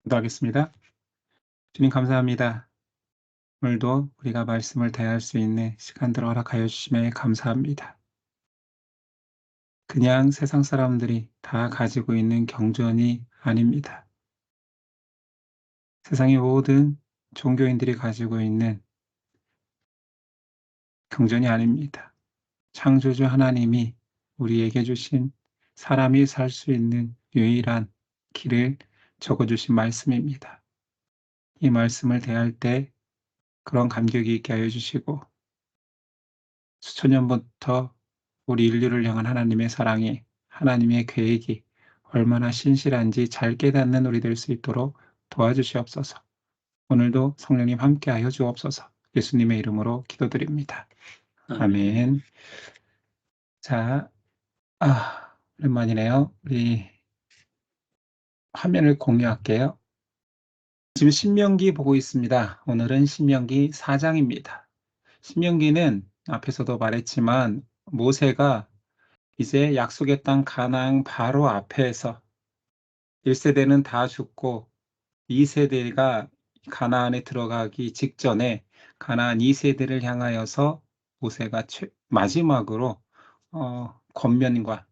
기도하겠습니다. 주님 감사합니다. 오늘도 우리가 말씀을 대할 수 있는 시간들을 허락하여 주심에 감사합니다. 그냥 세상 사람들이 다 가지고 있는 경전이 아닙니다. 세상의 모든 종교인들이 가지고 있는 경전이 아닙니다. 창조주 하나님이 우리에게 주신 사람이 살 수 있는 유일한 길을 적어주신 말씀입니다. 이 말씀을 대할 때 그런 감격이 있게 하여 주시고 수천 년부터 우리 인류를 향한 하나님의 사랑이, 하나님의 계획이 얼마나 신실한지 잘 깨닫는 우리 될 수 있도록 도와주시옵소서. 오늘도 성령님 함께하여 주옵소서. 예수님의 이름으로 기도드립니다. 아멘. 자, 오랜만이네요. 우리 화면을 공유할게요. 지금 신명기 보고 있습니다. 오늘은 신명기 4장입니다. 신명기는 앞에서도 말했지만 모세가 이제 약속의 땅 가나안 바로 앞에서 1세대는 다 죽고 2세대가 가나안에 들어가기 직전에 가나안 2세대를 향하여서 모세가 마지막으로 권면과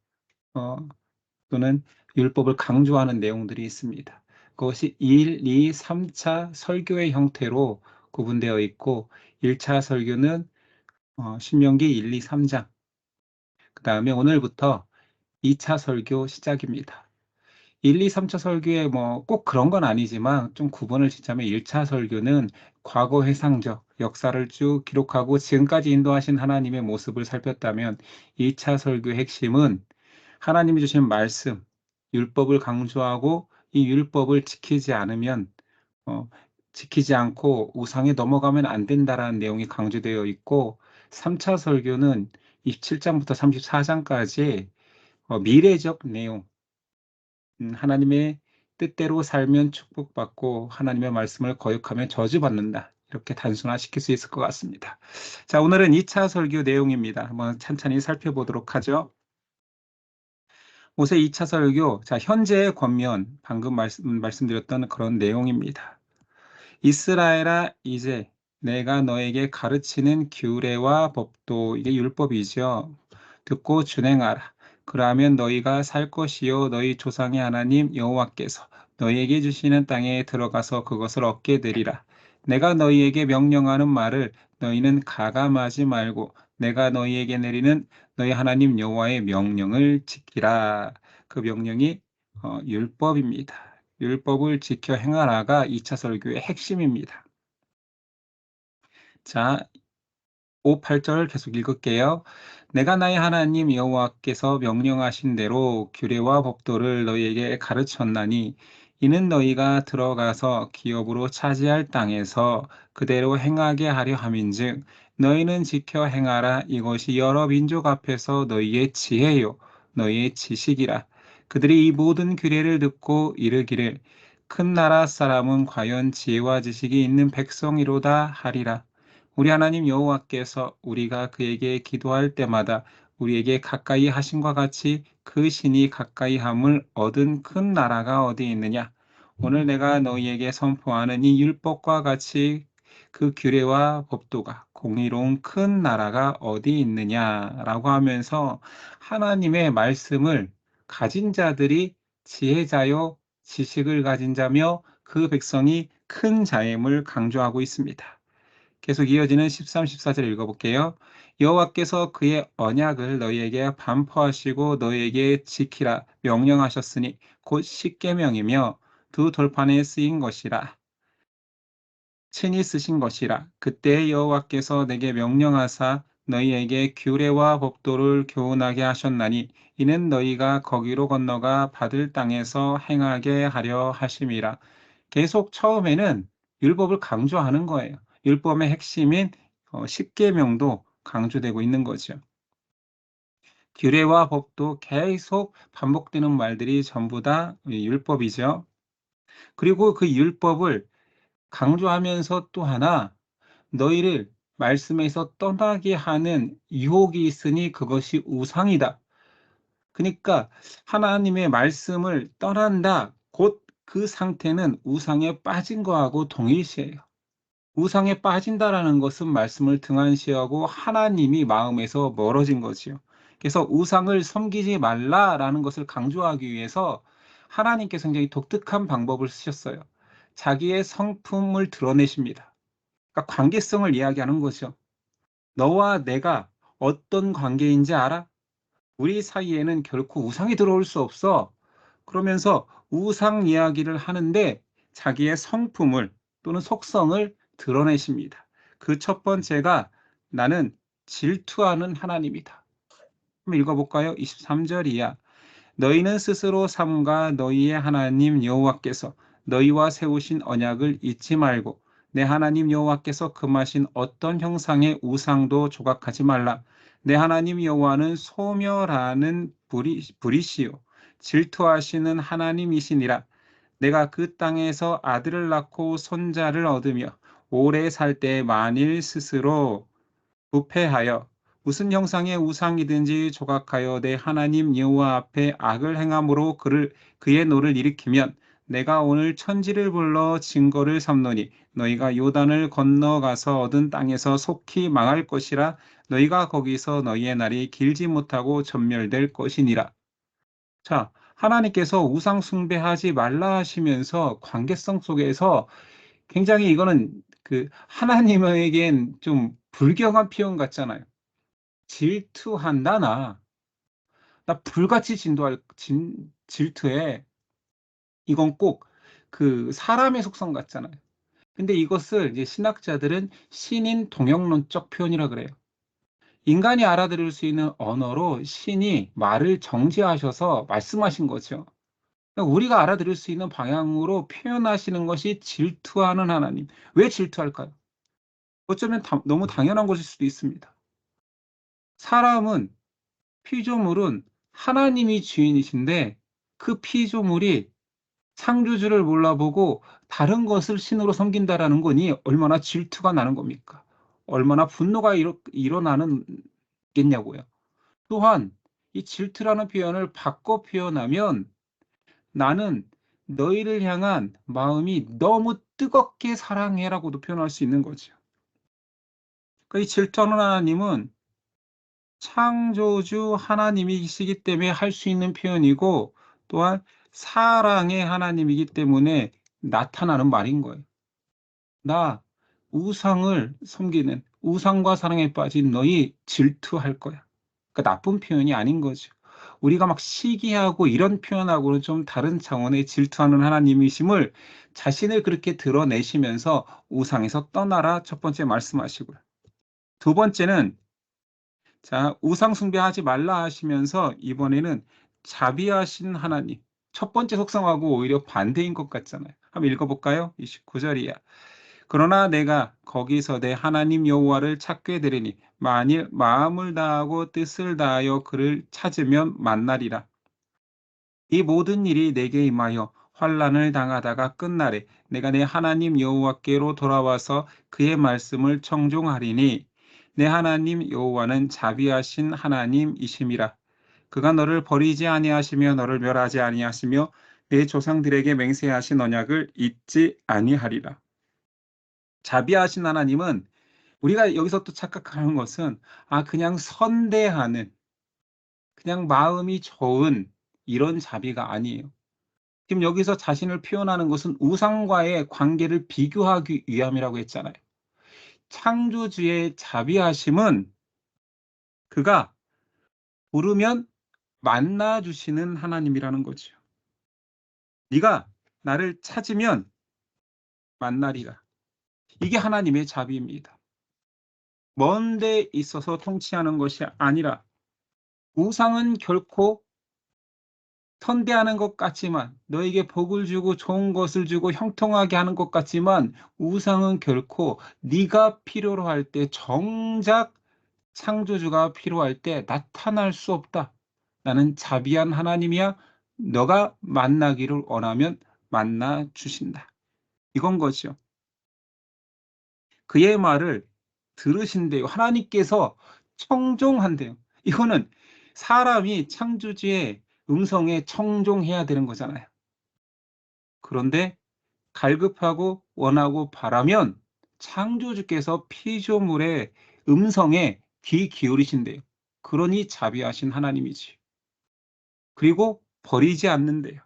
또는 율법을 강조하는 내용들이 있습니다. 그것이 1, 2, 3차 설교의 형태로 구분되어 있고 1차 설교는 신명기 1, 2, 3장 그 다음에 오늘부터 2차 설교 시작입니다. 1, 2, 3차 설교에 뭐 꼭 그런 건 아니지만 좀 구분을 짓자면 1차 설교는 과거 회상적 역사를 쭉 기록하고 지금까지 인도하신 하나님의 모습을 살폈다면 2차 설교의 핵심은 하나님이 주신 말씀, 율법을 강조하고 이 율법을 지키지 않으면 지키지 않고 우상에 넘어가면 안 된다라는 내용이 강조되어 있고 3차 설교는 27장부터 34장까지 미래적 내용, 하나님의 뜻대로 살면 축복받고 하나님의 말씀을 거역하면 저주받는다. 이렇게 단순화시킬 수 있을 것 같습니다. 자, 오늘은 2차 설교 내용입니다. 한번 찬찬히 살펴보도록 하죠. 모세 2차 설교, 자, 현재의 권면, 방금 말씀드렸던 그런 내용입니다. 이스라엘아, 이제 내가 너에게 가르치는 규례와 법도, 이게 율법이죠. 듣고 준행하라. 그러면 너희가 살 것이요 너희 조상의 하나님 여호와께서 너희에게 주시는 땅에 들어가서 그것을 얻게 되리라. 내가 너희에게 명령하는 말을 너희는 가감하지 말고 내가 너희에게 내리는 너희 하나님 여호와의 명령을 지키라. 그 명령이 율법입니다. 율법을 지켜 행하라가 2차 설교의 핵심입니다. 자, 5, 8절 계속 읽을게요. 내가 나의 하나님 여호와께서 명령하신 대로 규례와 법도를 너희에게 가르쳤나니 이는 너희가 들어가서 기업으로 차지할 땅에서 그대로 행하게 하려 함인즉 너희는 지켜 행하라. 이것이 여러 민족 앞에서 너희의 지혜요 너희의 지식이라. 그들이 이 모든 규례를 듣고 이르기를 큰 나라 사람은 과연 지혜와 지식이 있는 백성이로다 하리라. 우리 하나님 여호와께서 우리가 그에게 기도할 때마다 우리에게 가까이 하심과 같이 그 신이 가까이 함을 얻은 큰 나라가 어디 있느냐? 오늘 내가 너희에게 선포하는 이 율법과 같이 그 규례와 법도가 공의로운 큰 나라가 어디 있느냐라고 하면서 하나님의 말씀을 가진 자들이 지혜자요 지식을 가진 자며 그 백성이 큰 자임을 강조하고 있습니다. 계속 이어지는 13, 14절 읽어볼게요. 여호와께서 그의 언약을 너희에게 반포하시고 너희에게 지키라 명령하셨으니 곧 십계명이며 두 돌판에 쓰인 것이라. 친히 쓰신 것이라. 그때 여호와께서 내게 명령하사 너희에게 규례와 법도를 교훈하게 하셨나니 이는 너희가 거기로 건너가 받을 땅에서 행하게 하려 하심이라. 계속 처음에는 율법을 강조하는 거예요. 율법의 핵심인 십계명도 강조되고 있는 거죠. 규례와 법도 계속 반복되는 말들이 전부 다 율법이죠. 그리고 그 율법을 강조하면서 또 하나 너희를 말씀에서 떠나게 하는 유혹이 있으니 그것이 우상이다. 그러니까 하나님의 말씀을 떠난다. 곧 그 상태는 우상에 빠진 거하고 동일시해요. 우상에 빠진다라는 것은 말씀을 등한시하고 하나님이 마음에서 멀어진 거지요. 그래서 우상을 섬기지 말라라는 것을 강조하기 위해서 하나님께서 굉장히 독특한 방법을 쓰셨어요. 자기의 성품을 드러내십니다. 그러니까 관계성을 이야기하는 거죠. 너와 내가 어떤 관계인지 알아? 우리 사이에는 결코 우상이 들어올 수 없어. 그러면서 우상 이야기를 하는데 자기의 성품을 또는 속성을 드러내십니다. 그 첫 번째가 나는 질투하는 하나님이다. 한번 읽어볼까요? 23절 이하. 너희는 스스로 삼가 너희의 하나님 여호와께서 너희와 세우신 언약을 잊지 말고 내 하나님 여호와께서 금하신 어떤 형상의 우상도 조각하지 말라. 내 하나님 여호와는 소멸하는 불이시요 질투하시는 하나님이시니라. 내가 그 땅에서 아들을 낳고 손자를 얻으며 오래 살 때 만일 스스로 부패하여 무슨 형상의 우상이든지 조각하여 내 하나님 여호와 앞에 악을 행함으로 그의 노를 일으키면 내가 오늘 천지를 불러 증거를 삼노니 너희가 요단을 건너가서 얻은 땅에서 속히 망할 것이라. 너희가 거기서 너희의 날이 길지 못하고 전멸될 것이니라. 자, 하나님께서 우상 숭배하지 말라 하시면서 관계성 속에서 굉장히 이거는 하나님에겐 좀 불경한 표현 같잖아요. 질투한다 나 불같이 질투해. 이건 꼭 사람의 속성 같잖아요. 근데 이것을 이제 신학자들은 신인 동형론적 표현이라 그래요. 인간이 알아들을 수 있는 언어로 신이 말을 정지하셔서 말씀하신 거죠. 그러니까 우리가 알아들을 수 있는 방향으로 표현하시는 것이 질투하는 하나님. 왜 질투할까요? 어쩌면 너무 당연한 것일 수도 있습니다. 사람은 피조물은 하나님이 주인이신데 그 피조물이 창조주를 몰라보고 다른 것을 신으로 섬긴다라는 거니 얼마나 질투가 나는 겁니까? 얼마나 분노가 일어나는 겠냐고요. 또한 이 질투라는 표현을 바꿔 표현하면 나는 너희를 향한 마음이 너무 뜨겁게 사랑해라고도 표현할 수 있는 거죠. 그러니까 이 질투하는 하나님은 창조주 하나님이시기 때문에 할 수 있는 표현이고 또한 사랑의 하나님이기 때문에 나타나는 말인 거예요. 나 우상을 섬기는 우상과 사랑에 빠진 너희 질투할 거야. 그러니까 나쁜 표현이 아닌 거죠. 우리가 막 시기하고 이런 표현하고는 좀 다른 차원의 질투하는 하나님이심을 자신을 그렇게 드러내시면서 우상에서 떠나라 첫 번째 말씀하시고요. 두 번째는 자, 우상 숭배하지 말라 하시면서 이번에는 자비하신 하나님. 첫 번째 속성하고 오히려 반대인 것 같잖아요. 한번 읽어볼까요? 29절이야. 그러나 내가 거기서 내 하나님 여호와를 찾게 되리니 만일 마음을 다하고 뜻을 다하여 그를 찾으면 만나리라. 이 모든 일이 내게 임하여 환난을 당하다가 끝날에 내가 내 하나님 여호와께로 돌아와서 그의 말씀을 청종하리니 내 하나님 여호와는 자비하신 하나님이심이라. 그가 너를 버리지 아니하시며 너를 멸하지 아니하시며 내 조상들에게 맹세하신 언약을 잊지 아니하리라. 자비하신 하나님은 우리가 여기서 또 착각하는 것은 그냥 선대하는 그냥 마음이 좋은 이런 자비가 아니에요. 지금 여기서 자신을 표현하는 것은 우상과의 관계를 비교하기 위함이라고 했잖아요. 창조주의 자비하심은 그가 부르면 만나 주시는 하나님이라는 거죠. 네가 나를 찾으면 만나리라. 이게 하나님의 자비입니다. 먼 데 있어서 통치하는 것이 아니라 우상은 결코 선대하는 것 같지만 너에게 복을 주고 좋은 것을 주고 형통하게 하는 것 같지만 우상은 결코 네가 필요로 할 때 정작 창조주가 필요할 때 나타날 수 없다. 나는 자비한 하나님이야. 너가 만나기를 원하면 만나 주신다. 이건 거죠. 그의 말을 들으신대요. 하나님께서 청종한대요. 이거는 사람이 창조주의 음성에 청종해야 되는 거잖아요. 그런데 갈급하고 원하고 바라면 창조주께서 피조물의 음성에 귀 기울이신대요. 그러니 자비하신 하나님이지. 그리고 버리지 않는데요.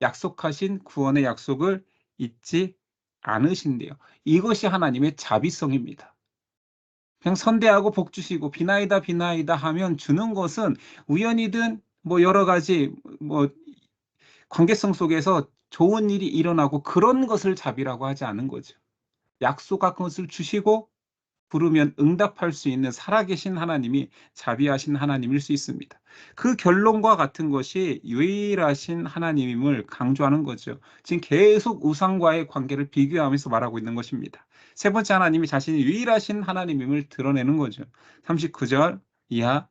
약속하신 구원의 약속을 잊지 않으신대요. 이것이 하나님의 자비성입니다. 그냥 선대하고 복 주시고 비나이다 비나이다 하면 주는 것은 우연이든 뭐 여러 가지 뭐 관계성 속에서 좋은 일이 일어나고 그런 것을 자비라고 하지 않은 거죠. 약속한 것을 주시고 부르면 응답할 수 있는 살아계신 하나님이 자비하신 하나님일 수 있습니다. 그 결론과 같은 것이 유일하신 하나님임을 강조하는 거죠. 지금 계속 우상과의 관계를 비교하면서 말하고 있는 것입니다. 세 번째 하나님이 자신이 유일하신 하나님임을 드러내는 거죠. 39절 이하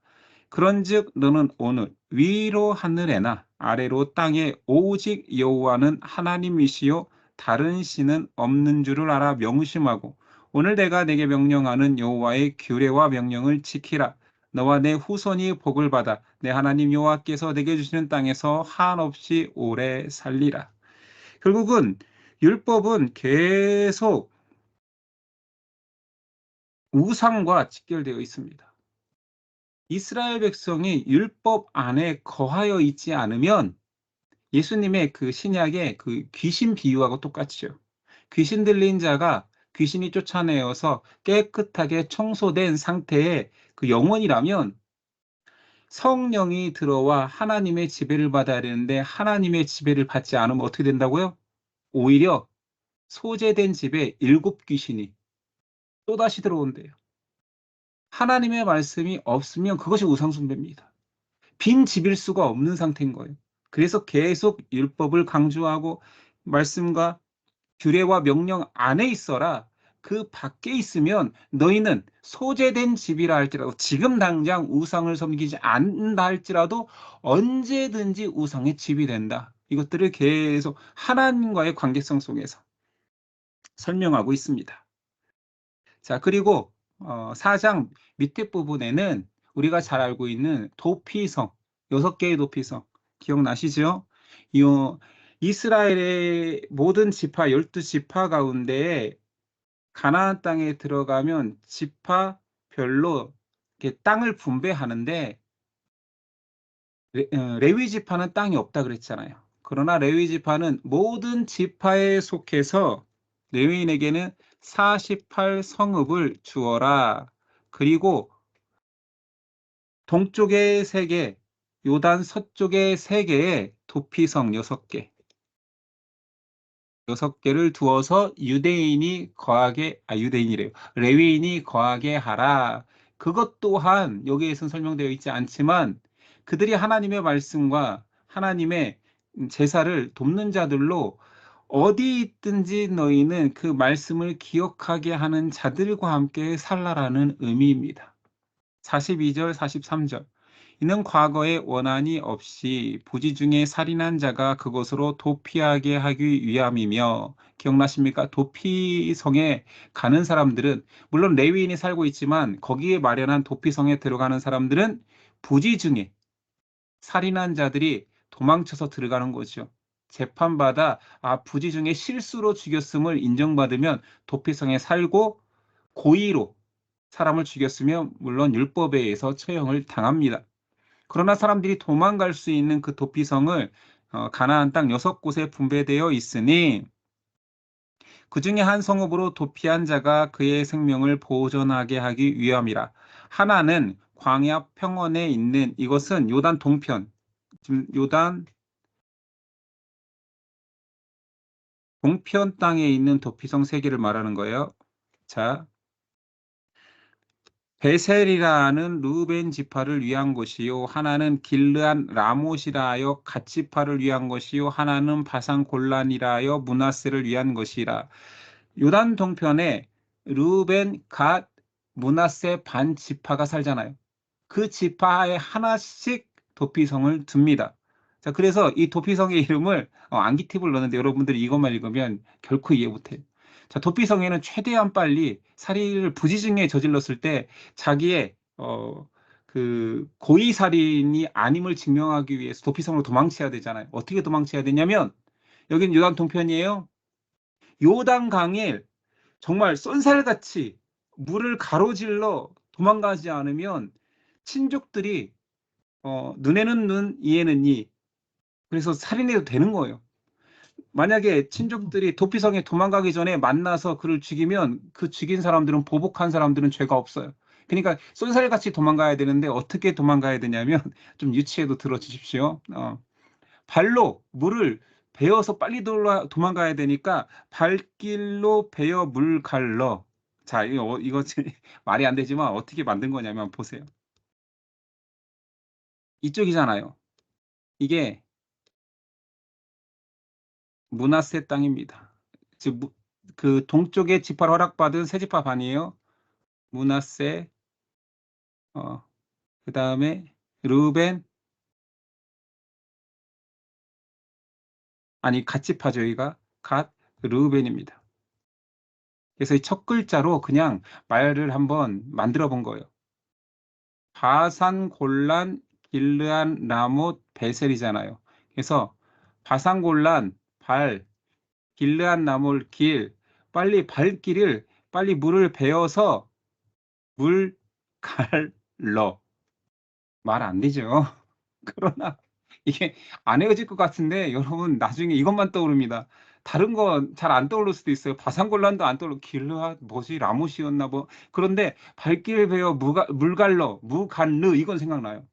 그런즉 너는 오늘 위로 하늘에나 아래로 땅에 오직 여호와는 하나님이시요 다른 신은 없는 줄을 알아 명심하고 오늘 내가 내게 명령하는 여호와의 규례와 명령을 지키라. 너와 내 후손이 복을 받아 내 하나님 여호와께서 내게 주시는 땅에서 한없이 오래 살리라. 결국은 율법은 계속 우상과 직결되어 있습니다. 이스라엘 백성이 율법 안에 거하여 있지 않으면 예수님의 그 신약의 그 귀신 비유하고 똑같죠. 귀신 들린 자가 귀신이 쫓아내어서 깨끗하게 청소된 상태의 그 영혼이라면 성령이 들어와 하나님의 지배를 받아야 되는데 하나님의 지배를 받지 않으면 어떻게 된다고요? 오히려 소재된 집에 7 귀신이 또다시 들어온대요. 하나님의 말씀이 없으면 그것이 우상 숭배입니다. 빈 집일 수가 없는 상태인 거예요. 그래서 계속 율법을 강조하고 말씀과 규례와 명령 안에 있어라. 그 밖에 있으면 너희는 소재된 집이라 할지라도 지금 당장 우상을 섬기지 않는다 할지라도 언제든지 우상의 집이 된다. 이것들을 계속 하나님과의 관계성 속에서 설명하고 있습니다. 자, 그리고 4장 밑에 부분에는 우리가 잘 알고 있는 도피성, 6개의 도피성 기억나시죠? 이 이스라엘의 모든 지파, 12지파 가운데 가나안 땅에 들어가면 지파별로 이렇게 땅을 분배하는데 레위 지파는 땅이 없다 그랬잖아요. 그러나 레위 지파는 모든 지파에 속해서 레위인에게는 48 성읍을 주어라. 그리고 동쪽에 3개, 요단 서쪽에 3개의 도피성 6개, 6개를 두어서 유대인이 거하게, 유대인이래요. 레위인이 거하게 하라. 그것 또한 여기에서는 설명되어 있지 않지만 그들이 하나님의 말씀과 하나님의 제사를 돕는 자들로 어디 있든지 너희는 그 말씀을 기억하게 하는 자들과 함께 살라라는 의미입니다. 42절, 43절. 이는 과거에 원한이 없이 부지 중에 살인한 자가 그곳으로 도피하게 하기 위함이며, 기억나십니까? 도피성에 가는 사람들은 물론 레위인이 살고 있지만 거기에 마련한 도피성에 들어가는 사람들은 부지 중에 살인한 자들이 도망쳐서 들어가는 거죠. 재판받아 부지 중에 실수로 죽였음을 인정받으면 도피성에 살고 고의로 사람을 죽였으면 물론 율법에 의해서 처형을 당합니다. 그러나 사람들이 도망갈 수 있는 그 도피성을 가나안 땅 6곳에 분배되어 있으니 그 중에 한 성읍으로 도피한 자가 그의 생명을 보존하게 하기 위함이라. 하나는 광야 평원에 있는 이것은 요단 동편, 지금 요단 동편 땅에 있는 도피성 3개를 말하는 거예요. 자, 베셀이라는 루벤 지파를 위한 것이요 하나는 길르안 라못이라 하여 갓 지파를 위한 것이요 하나는 바산 골란이라 하여 므낫세를 위한 것이라. 요단 동편에 루벤, 갓, 므낫세 반 지파가 살잖아요. 그 지파에 하나씩 도피성을 둡니다. 자, 그래서 이 도피성의 이름을 암기팁을 넣는데 여러분들이 이것만 읽으면 결코 이해 못해요. 자, 도피성에는 최대한 빨리 살인을 부지중에 저질렀을 때 자기의 그 고의 살인이 아님을 증명하기 위해서 도피성으로 도망쳐야 되잖아요. 어떻게 도망쳐야 되냐면 여긴 요단 동편이에요. 요단강에 정말 쏜살같이 물을 가로질러 도망가지 않으면 친족들이 눈에는 눈, 이에는 이. 그래서 살인해도 되는 거예요. 만약에 친족들이 도피성에 도망가기 전에 만나서 그를 죽이면 그 죽인 사람들은 보복한 사람들은 죄가 없어요. 그러니까 쏜살같이 도망가야 되는데 어떻게 도망가야 되냐면 좀 유치해도 들어주십시오. 발로 물을 베어서 빨리 도망가야 되니까 발길로 베어 물 갈러. 자, 이거 말이 안 되지만 어떻게 만든 거냐면 보세요. 이쪽이잖아요. 이게 문하세 땅입니다. 즉, 그 동쪽에 집화를 허락받은 세 지파 반이에요. 문하세, 그 다음에 르벤, 아니, 갓 지파죠, 여기가. 갓, 르벤입니다. 그래서 이 첫 글자로 그냥 말을 한번 만들어 본 거예요. 바산, 골란, 길르안, 라못, 베셀이잖아요. 그래서 바산, 골란, 발, 길르안, 나몰, 길, 빨리 발길을 빨리 물을 베어서 물 갈러. 말 안 되죠. 그러나 이게 안 헤어질 것 같은데 여러분 나중에 이것만 떠오릅니다. 다른 건 잘 안 떠오를 수도 있어요. 바산골란도 안 떠오르고 길르앗 뭐지 라못이었나 뭐. 그런데 발길 베어 물갈러 무간르 이건 생각나요.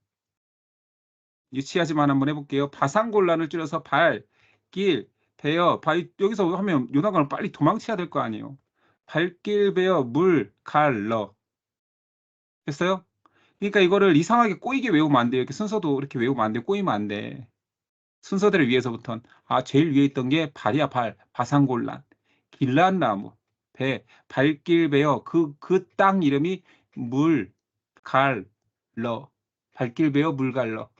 유치하지만 한번 해볼게요. 바산골란을 줄여서 발, 길, 베어, 여기서 하면 요나강을 빨리 도망쳐야 될 거 아니에요. 발길 베어 물 갈러. 됐어요? 그러니까 이거를 이상하게 꼬이게 외우면 안 돼요. 이렇게 순서도 이렇게 외우면 안 돼. 꼬이면 안 돼. 순서대로 위에서부터는 제일 위에 있던 게 발이야 발, 바산골란, 길란나무, 배, 발길 베어 그 땅 이름이 물, 갈, 러, 발길 베어 물 갈러.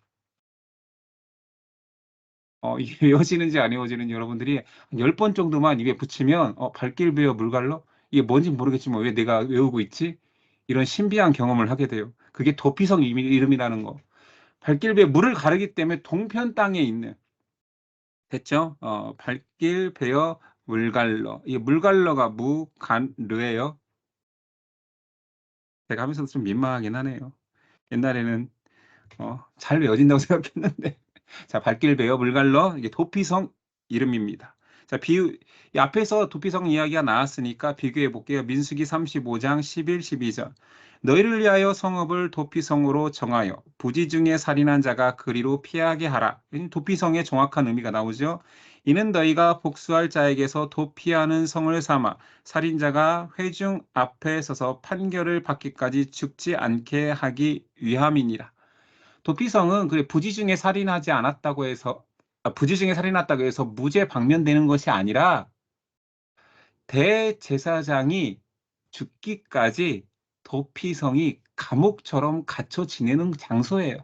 이게 외워지는지 안 외워지는지 여러분들이 한 10번 정도만 입에 붙이면 발길 베어 물 갈러? 이게 뭔지 모르겠지만 왜 내가 외우고 있지? 이런 신비한 경험을 하게 돼요. 그게 도피성 이름이라는 거. 발길 베어 물을 가르기 때문에 동편 땅에 있는 됐죠? 발길 베어 물갈러. 이 물갈러가 무간르예요. 제가 하면서도 좀 민망하긴 하네요. 옛날에는 잘 외워진다고 생각했는데. 자, 발길 베어 물갈러 이게 도피성 이름입니다. 자, 이 앞에서 도피성 이야기가 나왔으니까 비교해 볼게요. 민수기 35장 11, 12절. 너희를 위하여 성읍을 도피성으로 정하여 부지 중에 살인한 자가 그리로 피하게 하라. 도피성의 정확한 의미가 나오죠. 이는 너희가 복수할 자에게서 도피하는 성을 삼아 살인자가 회중 앞에 서서 판결을 받기까지 죽지 않게 하기 위함이니라. 도피성은 그 부지 중에 살인하지 않았다고 해서 부지 중에 살인했다고 해서 무죄 방면되는 것이 아니라 대제사장이 죽기까지 도피성이 감옥처럼 갇혀 지내는 장소예요.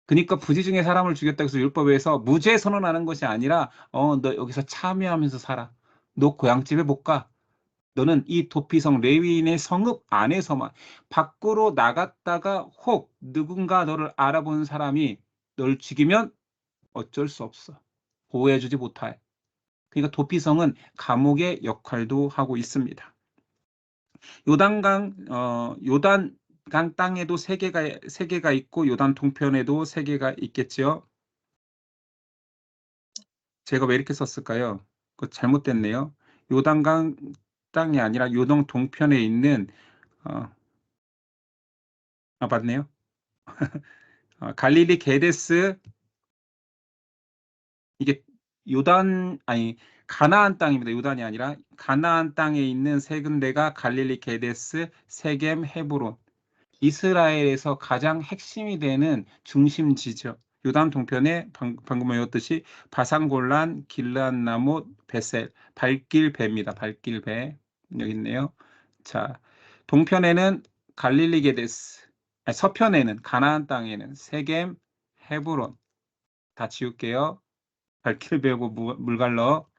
그러니까 부지 중에 사람을 죽였다고 해서 율법에서 무죄 선언하는 것이 아니라 너 여기서 참여하면서 살아. 너 고향집에 못 가. 너는 이 도피성 레위인의 성읍 안에서만 밖으로 나갔다가 혹 누군가 너를 알아본 사람이 널 죽이면 어쩔 수 없어. 보호해주지 못해. 그러니까 도피성은 감옥의 역할도 하고 있습니다. 요단강 땅에도 세 개가 있고 요단 동편에도 세 개가 있겠죠. 제가 왜 이렇게 썼을까요? 그거 잘못됐네요. 요단강 땅이 아니라 요동 동편에 있는 맞네요. 갈릴리 게데스 이게 가나안 땅입니다. 요단이 아니라 가나안 땅에 있는 세 군데가 갈릴리 게데스, 세겜, 헤브론. 이스라엘에서 가장 핵심이 되는 중심지죠. 요단 동편에 방금 외웠듯이 바산골란, 길르앗 라못, 베셀, 발길배입니다. 발길배 여기 있네요. 자, 동편에는 갈릴리 게데스, 서편에는 가나안 땅에는 세겜, 헤브론 다 지울게요. 발길 베고 물갈러,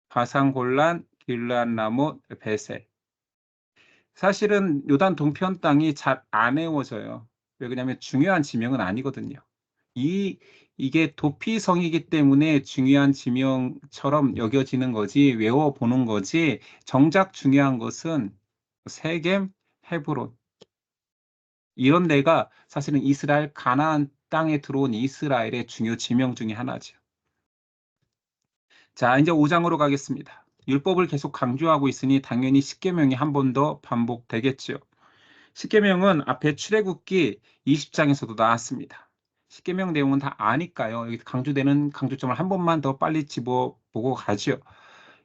바산골란, 길르앗 라못, 베셀. 사실은 요단 동편 땅이 잘 안 외워져요. 왜 그러냐면 중요한 지명은 아니거든요. 이 이게 도피성이기 때문에 중요한 지명처럼 여겨지는 거지 외워보는 거지 정작 중요한 것은 세겜, 헤브론 이런 데가 사실은 이스라엘 가나안 땅에 들어온 이스라엘의 중요 지명 중에 하나죠. 자, 이제 5장으로 가겠습니다. 율법을 계속 강조하고 있으니 당연히 십계명이 한 번 더 반복되겠죠. 십계명은 앞에 출애굽기 20장에서도 나왔습니다. 십계명 내용은 다 아니까요. 여기 강조되는 강조점을 한 번만 더 빨리 집어보고 가죠.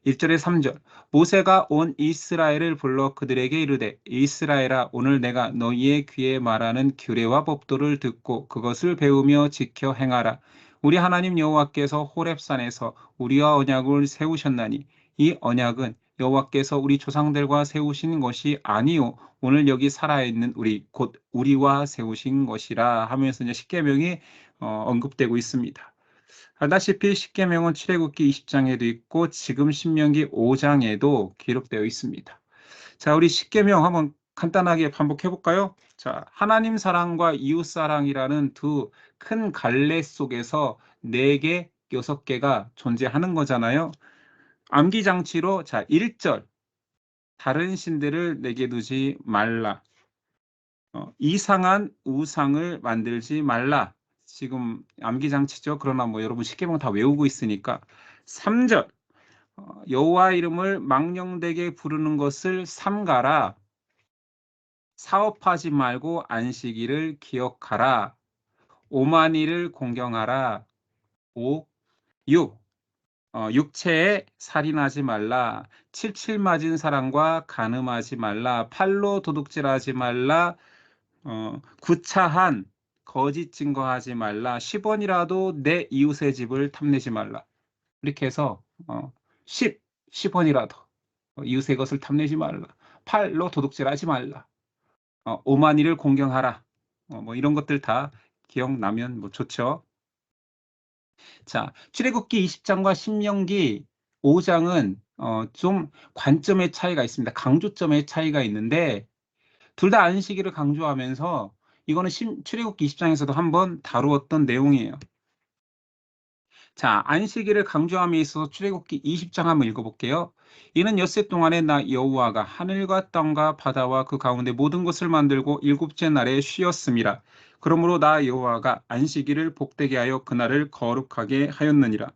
1절에 3절 모세가 온 이스라엘을 불러 그들에게 이르되 이스라엘아 오늘 내가 너희의 귀에 말하는 규례와 법도를 듣고 그것을 배우며 지켜 행하라. 우리 하나님 여호와께서 호렙산에서 우리와 언약을 세우셨나니 이 언약은 여호와께서 우리 조상들과 세우신 것이 아니요 오늘 여기 살아있는 우리 곧 우리와 세우신 것이라 하면서 이제 십계명이 언급되고 있습니다. 알다시피 십계명은 출애굽기 20장에도 있고 지금 신명기 5장에도 기록되어 있습니다. 자, 우리 십계명 한번 간단하게 반복해 볼까요? 자, 하나님 사랑과 이웃 사랑이라는 두 큰 갈래 속에서 4개, 6개가 존재하는 거잖아요. 암기장치로 자, 1절 다른 신들을 내게 두지 말라. 이상한 우상을 만들지 말라. 지금 암기장치죠. 그러나 뭐 여러분 십계명 다 외우고 있으니까 3절 여호와 이름을 망령되게 부르는 것을 삼가라. 사업하지 말고 안식일을 기억하라. 오만이를 공경하라. 5, 6 육체에 살인하지 말라. 칠칠 맞은 사람과 간음하지 말라. 팔로 도둑질하지 말라. 구차한 거짓 증거하지 말라. 10원이라도 내 이웃의 집을 탐내지 말라. 이렇게 해서 10원이라도 이웃의 것을 탐내지 말라. 팔로 도둑질하지 말라. 오만이를 공경하라. 뭐 이런 것들 다 기억나면 뭐 좋죠. 자, 출애굽기 20장과 신명기 5장은 좀 관점의 차이가 있습니다. 강조점의 차이가 있는데 둘 다 안식일을 강조하면서 이거는 출애굽기 20장에서도 한번 다루었던 내용이에요. 자, 안식일을 강조함에 있어서 출애굽기 20장 한번 읽어볼게요. 이는 엿새 동안에 나 여호와가 하늘과 땅과 바다와 그 가운데 모든 것을 만들고 일곱째 날에 쉬었음이라. 그러므로 나 여호와가 안식일을 복되게 하여 그날을 거룩하게 하였느니라.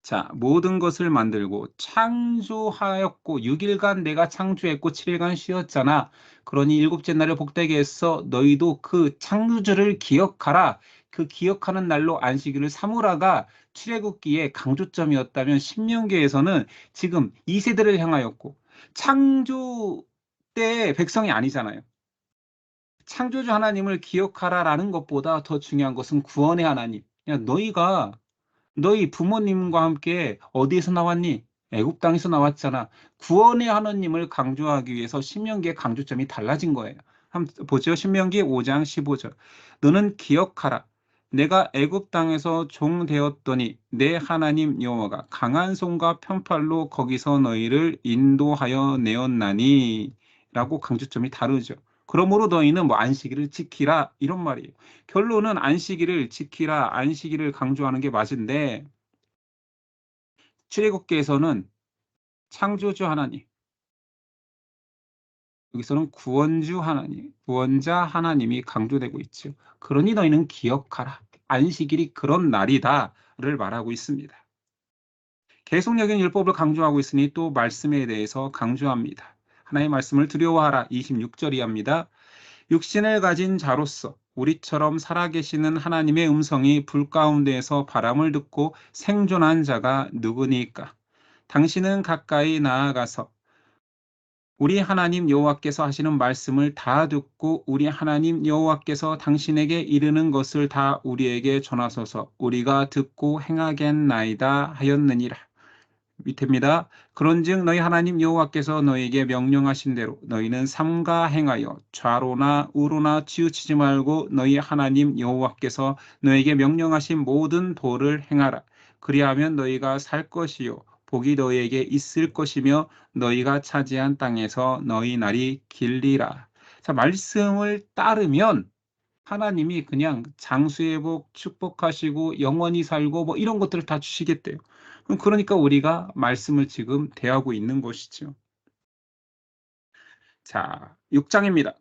자, 모든 것을 만들고 창조하였고 6일간 내가 창조했고 7일간 쉬었잖아. 그러니 일곱째 날을 복되게 했어. 너희도 그 창조주를 기억하라. 그 기억하는 날로 안식일을 삼으라가 출애굽기의 강조점이었다면 신명기에서는 지금 2세대를 향하였고 창조 때 백성이 아니잖아요. 창조주 하나님을 기억하라라는 것보다 더 중요한 것은 구원의 하나님. 야, 너희 부모님과 함께 어디에서 나왔니? 애굽 땅에서 나왔잖아. 구원의 하나님을 강조하기 위해서 신명기의 강조점이 달라진 거예요. 한번 보죠. 신명기 5장 15절. 너는 기억하라. 내가 애굽 땅에서 종 되었더니 내 하나님 여호와가 강한 손과 편팔로 거기서 너희를 인도하여 내었나니 라고 강조점이 다르죠. 그러므로 너희는 뭐 안식일을 지키라 이런 말이에요. 결론은 안식일을 지키라, 안식일을 강조하는 게 맞은데 출애굽기에서는 창조주 하나님, 여기서는 구원주 하나님, 구원자 하나님이 강조되고 있죠. 그러니 너희는 기억하라. 안식일이 그런 날이다를 말하고 있습니다. 계속적인 율법을 강조하고 있으니 또 말씀에 대해서 강조합니다. 하나님의 말씀을 두려워하라. 26절 이하입니다. 육신을 가진 자로서 우리처럼 살아계시는 하나님의 음성이 불 가운데에서 바람을 듣고 생존한 자가 누구니까? 당신은 가까이 나아가서 우리 하나님 여호와께서 하시는 말씀을 다 듣고 우리 하나님 여호와께서 당신에게 이르는 것을 다 우리에게 전하소서 우리가 듣고 행하겠나이다 하였느니라. 밑입니다. 그런즉 너희 하나님 여호와께서 너희에게 명령하신 대로 너희는 삼가 행하여 좌로나 우로나 치우치지 말고 너희 하나님 여호와께서 너희에게 명령하신 모든 도를 행하라. 그리하면 너희가 살 것이요 복이 너희에게 있을 것이며 너희가 차지한 땅에서 너희 날이 길리라. 자, 말씀을 따르면 하나님이 그냥 장수의 복 축복하시고 영원히 살고 뭐 이런 것들을 다 주시겠대요. 그러니까 우리가 말씀을 지금 대하고 있는 것이죠. 자, 6장입니다.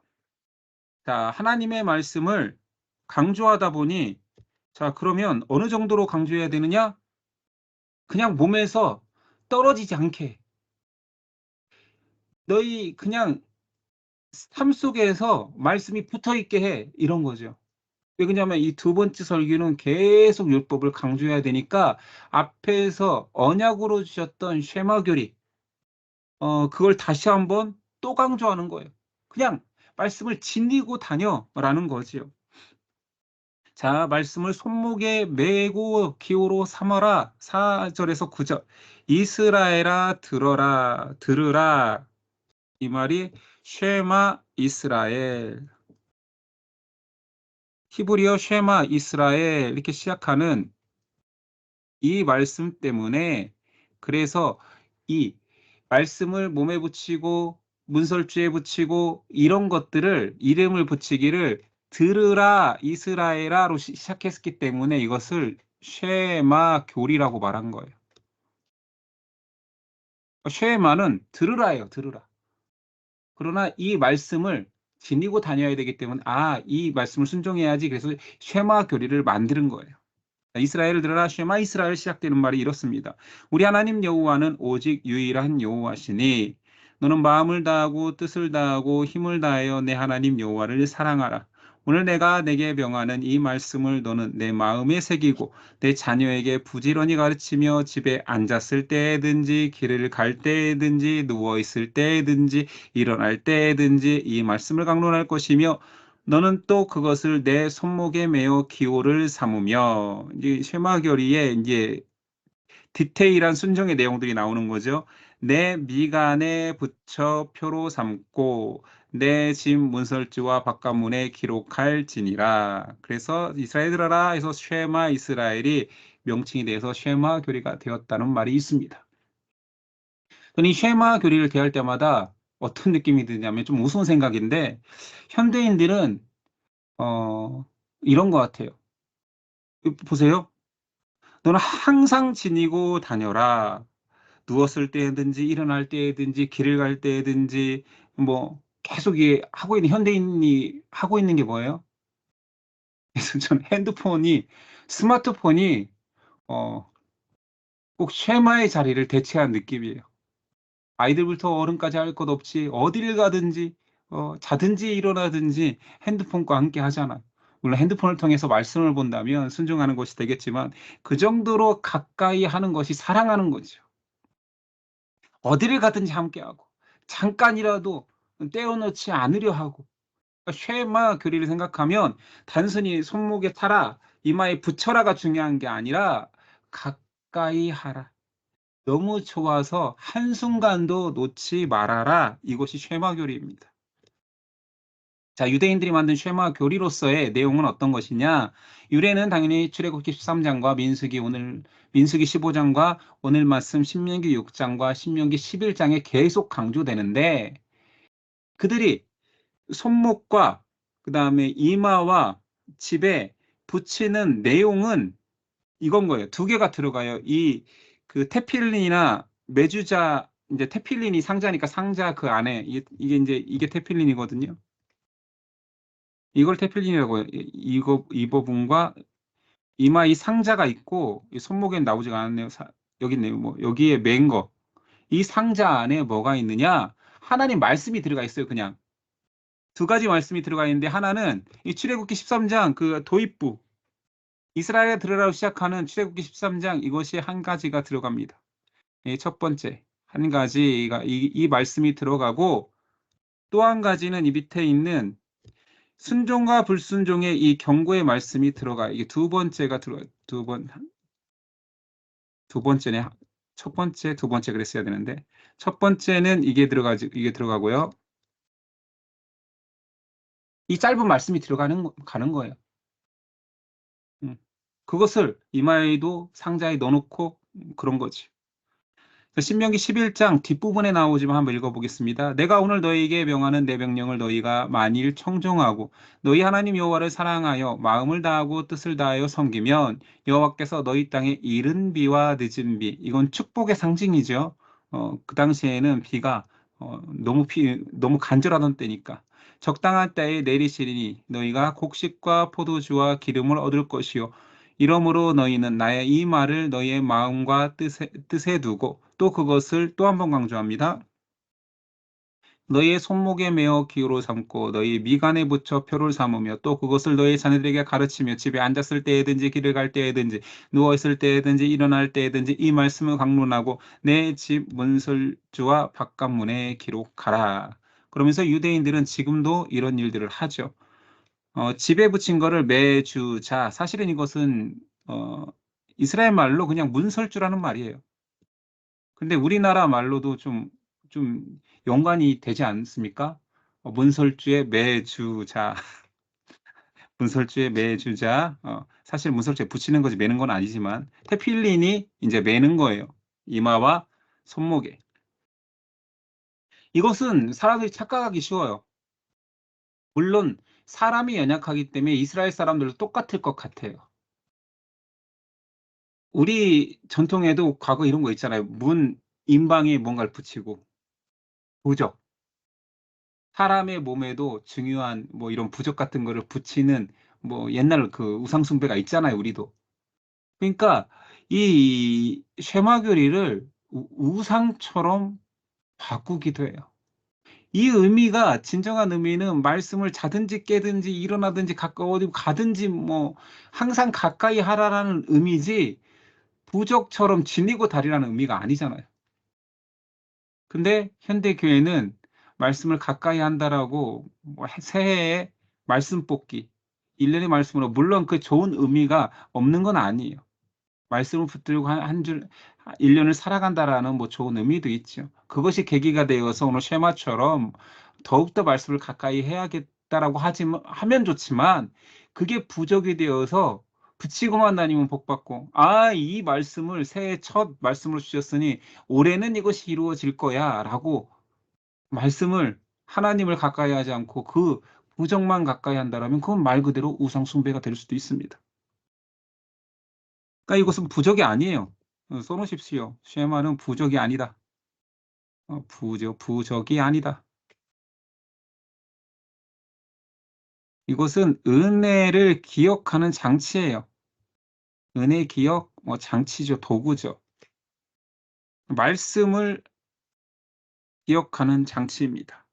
자, 하나님의 말씀을 강조하다 보니 자, 그러면 어느 정도로 강조해야 되느냐? 그냥 몸에서 떨어지지 않게. 너희 그냥 삶 속에서 말씀이 붙어 있게 해. 이런 거죠. 왜 그러냐면 이 두 번째 설교는 계속 율법을 강조해야 되니까 앞에서 언약으로 주셨던 쉐마 교리 그걸 다시 한번 또 강조하는 거예요. 그냥 말씀을 지니고 다녀라는 거지요. 자, 말씀을 손목에 메고 기호로 삼아라. 4절에서 9절. 이스라엘아 들으라. 이 말이 쉐마 이스라엘. 히브리어 쉐마 이스라엘 이렇게 시작하는 이 말씀 때문에 그래서 이 말씀을 몸에 붙이고 문설주에 붙이고 이런 것들을 이름을 붙이기를 들으라 이스라엘아로 시작했기 때문에 이것을 쉐마 교리라고 말한 거예요. 쉐마는 들으라예요. 들으라. 그러나 이 말씀을 지니고 다녀야 되기 때문에 이 말씀을 순종해야지 그래서 쉐마 교리를 만드는 거예요. 이스라엘을 들으라 쉐마 이스라엘 시작되는 말이 이렇습니다. 우리 하나님 여호와는 오직 유일한 여호와시니 너는 마음을 다하고 뜻을 다하고 힘을 다하여 내 하나님 여호와를 사랑하라. 오늘 내가 내게 명하는 이 말씀을 너는 내 마음에 새기고 내 자녀에게 부지런히 가르치며 집에 앉았을 때든지 길을 갈 때든지 누워 있을 때든지 일어날 때든지 이 말씀을 강론할 것이며 너는 또 그것을 내 손목에 메어 기호를 삼으며 이제 쉐마교리에 이제 디테일한 순종의 내용들이 나오는 거죠. 내 미간에 붙여 표로 삼고 내 집 문설주와 바깥문에 기록할지니라. 그래서 이스라엘 들어라 해서 쉐마 이스라엘이 명칭이 돼서 쉐마 교리가 되었다는 말이 있습니다. 이 쉐마 교리를 대할 때마다 어떤 느낌이 드냐면 좀 우스운 생각인데 현대인들은 이런 것 같아요. 보세요. 너는 항상 지니고 다녀라. 누웠을 때든지 일어날 때든지 길을 갈 때든지 뭐 계속 하고 있는 현대인이 하고 있는 게 뭐예요? 그래서 저는 스마트폰이 어, 꼭 쉐마의 자리를 대체한 느낌이에요. 아이들부터 어른까지 할 것 없이 어디를 가든지 자든지 일어나든지 핸드폰과 함께 하잖아요. 물론 핸드폰을 통해서 말씀을 본다면 순종하는 것이 되겠지만 그 정도로 가까이 하는 것이 사랑하는 거죠. 어디를 가든지 함께하고 잠깐이라도 떼어놓지 않으려 하고 쉐마 교리를 생각하면 단순히 손목에 타라 이마에 붙여라가 중요한 게 아니라 가까이 하라. 너무 좋아서 한순간도 놓지 말아라. 이것이 쉐마 교리입니다. 자, 유대인들이 만든 쉐마 교리로서의 내용은 어떤 것이냐? 유래는 당연히 출애굽기 13장과 민수기 15장과 오늘 말씀 신명기 6장과 신명기 11장에 계속 강조되는데 그들이 손목과 그다음에 이마와 집에 붙이는 내용은 이건 거예요. 두 개가 들어가요. 그 테필린이나 메주자 이제 테필린이 상자니까 상자 그 안에 이게 테필린이거든요. 이걸 테필린이라고 해요. 이 부분과 이마 이 상자가 있고 이 손목엔 나오지가 않았네요. 여기 있네요. 뭐 여기에 맨 거. 이 상자 안에 뭐가 있느냐? 하나님 말씀이 들어가 있어요. 그냥 두 가지 말씀이 들어가 있는데 하나는 이 출애굽기 13장 그 도입부 이스라엘에 들으라고 시작하는 출애굽기 13장 이것이 한 가지가 들어갑니다. 첫 번째 한 가지가 이 말씀이 들어가고 또 한 가지는 이 밑에 있는 순종과 불순종의 이 경고의 말씀이 들어가. 이게 두 번째가 들어가. 두 번째네. 첫 번째, 두 번째 그랬어야 되는데 첫 번째는 이게 들어가고요. 이 짧은 말씀이 가는 거예요. 그것을 이마에도 상자에 넣어놓고 그런 거지. 신명기 11장 뒷부분에 나오지만 한번 읽어보겠습니다. 내가 오늘 너희에게 명하는 내 명령을 너희가 만일 청종하고 너희 하나님 여호와를 사랑하여 마음을 다하고 뜻을 다하여 섬기면 여호와께서 너희 땅에 이른 비와 늦은 비, 이건 축복의 상징이죠. 그 당시에는 비가 너무 간절하던 때니까 적당한 때에 내리시리니 너희가 곡식과 포도주와 기름을 얻을 것이요 이러므로 너희는 나의 이 말을 너희의 마음과 뜻에 두고 또 그것을 또 한 번 강조합니다. 너희의 손목에 메어 기호로 삼고 너희 미간에 붙여 표를 삼으며 또 그것을 너희 자녀들에게 가르치며 집에 앉았을 때에든지 길을 갈 때에든지 누워 있을 때에든지 일어날 때에든지 이 말씀을 강론하고 내 집 문설주와 바깥문에 기록하라. 그러면서 유대인들은 지금도 이런 일들을 하죠. 집에 붙인 거를 매주자. 사실은 이것은 어, 이스라엘 말로 그냥 문설주라는 말이에요. 근데 우리나라 말로도 좀 연관이 되지 않습니까? 문설주의 매주자, 문설주의 매주자. 사실 문설주에 붙이는 거지 매는 건 아니지만 테필린이 이제 매는 거예요. 이마와 손목에. 이것은 사람들이 착각하기 쉬워요. 물론 사람이 연약하기 때문에 이스라엘 사람들도 똑같을 것 같아요. 우리 전통에도 과거 이런 거 있잖아요. 문 인방에 뭔가를 붙이고 부적. 사람의 몸에도 중요한 뭐 이런 부적 같은 거를 붙이는 뭐 옛날 그 우상 숭배가 있잖아요, 우리도. 그러니까 이 쉐마교리를 우상처럼 바꾸기도 해요. 이 의미가 진정한 의미는 말씀을 자든지 깨든지 일어나든지 어디 가든지 뭐 항상 가까이 하라라는 의미지 부적처럼 지니고 다리라는 의미가 아니잖아요. 근데 현대 교회는 말씀을 가까이 한다라고 뭐 새해에 말씀 뽑기, 1년의 말씀으로 물론 그 좋은 의미가 없는 건 아니에요. 말씀을 붙들고 한 줄 1년을 살아간다라는 뭐 좋은 의미도 있죠. 그것이 계기가 되어서 오늘 쉐마처럼 더욱더 말씀을 가까이 해야겠다라고 하면 좋지만 그게 부족이 되어서 붙이고만 다니면 복 받고 이 말씀을 새해 첫 말씀으로 주셨으니 올해는 이것이 이루어질 거야라고 말씀을 하나님을 가까이 하지 않고 그 부정만 가까이 한다라면 그건 말 그대로 우상 숭배가 될 수도 있습니다. 그러니까 이것은 부적이 아니에요. 써 놓으십시오. 쉐마는 부적이 아니다. 부적이 아니다. 이것은 은혜를 기억하는 장치예요. 은혜 기억 장치죠. 도구죠. 말씀을 기억하는 장치입니다.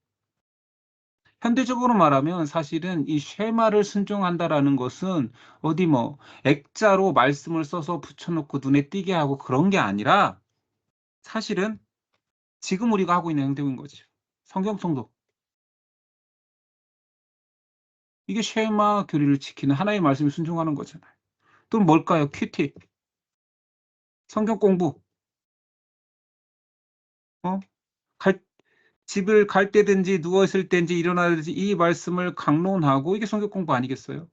현대적으로 말하면 사실은 이 쉐마를 순종한다라는 것은 어디 뭐 액자로 말씀을 써서 붙여 놓고 눈에 띄게 하고 그런 게 아니라 사실은 지금 우리가 하고 있는 행동인 거죠. 성경 통독. 이게 쉐마 교리를 지키는 하나의 말씀에 순종하는 거잖아요. 또 뭘까요? 큐티. 성경 공부. 어? 갈 집을 갈 때든지 누워 있을 때든지 일어나든지 이 말씀을 강론하고 이게 성경 공부 아니겠어요?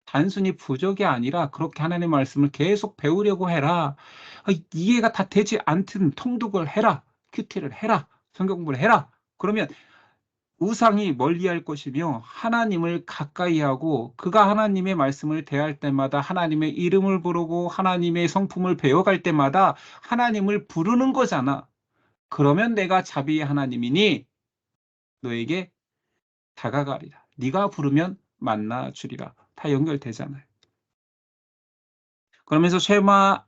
단순히 부족이 아니라 그렇게 하나님의 말씀을 계속 배우려고 해라. 이해가 다 되지 않든 통독을 해라. 큐티를 해라. 성경 공부를 해라. 그러면 우상이 멀리할 것이며 하나님을 가까이 하고 그가 하나님의 말씀을 대할 때마다 하나님의 이름을 부르고 하나님의 성품을 배워갈 때마다 하나님을 부르는 거잖아. 그러면 내가 자비의 하나님이니 너에게 다가가리라. 네가 부르면 만나 주리라. 다 연결되잖아요. 그러면서 쉐마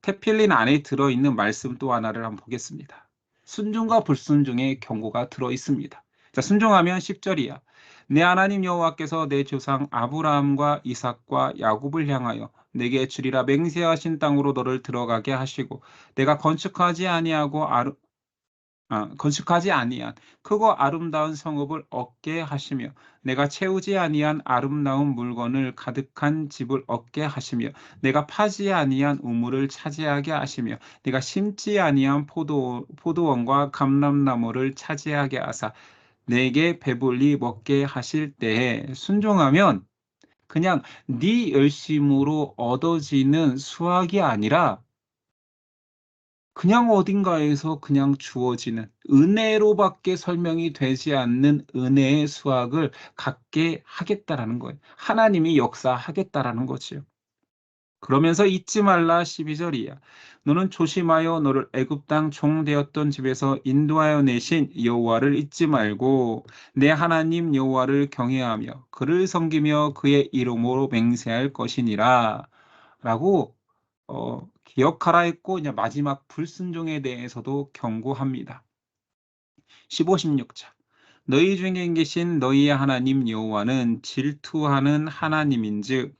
테필린 안에 들어있는 말씀 또 하나를 한번 보겠습니다. 순종과 불순종의 경고가 들어 있습니다. 자, 순종하면 10절이야. 내 하나님 여호와께서 내 조상 아브라함과 이삭과 야곱을 향하여 내게 주리라 맹세하신 땅으로 너를 들어가게 하시고 내가 건축하지 아니한 크고 아름다운 성읍을 얻게 하시며 내가 채우지 아니한 아름다운 물건을 가득한 집을 얻게 하시며 내가 파지 아니한 우물을 차지하게 하시며 내가 심지 아니한 포도원과 감람나무를 차지하게 하사 내게 배불리 먹게 하실 때에 순종하면 그냥 네 열심으로 얻어지는 수확이 아니라 그냥 어딘가에서 그냥 주어지는 은혜로밖에 설명이 되지 않는 은혜의 수학을 갖게 하겠다라는 거예요. 하나님이 역사하겠다라는 거지요. 그러면서 잊지 말라 12절이야. 너는 조심하여 너를 애굽 땅 종 되었던 집에서 인도하여 내신 여호와를 잊지 말고 내 하나님 여호와를 경외하며 그를 섬기며 그의 이름으로 맹세할 것이니라. 라고 기억하라 했고 이제 마지막 불순종에 대해서도 경고합니다. 15, 16절. 너희 중에 계신 너희의 하나님 여호와는 질투하는 하나님인즉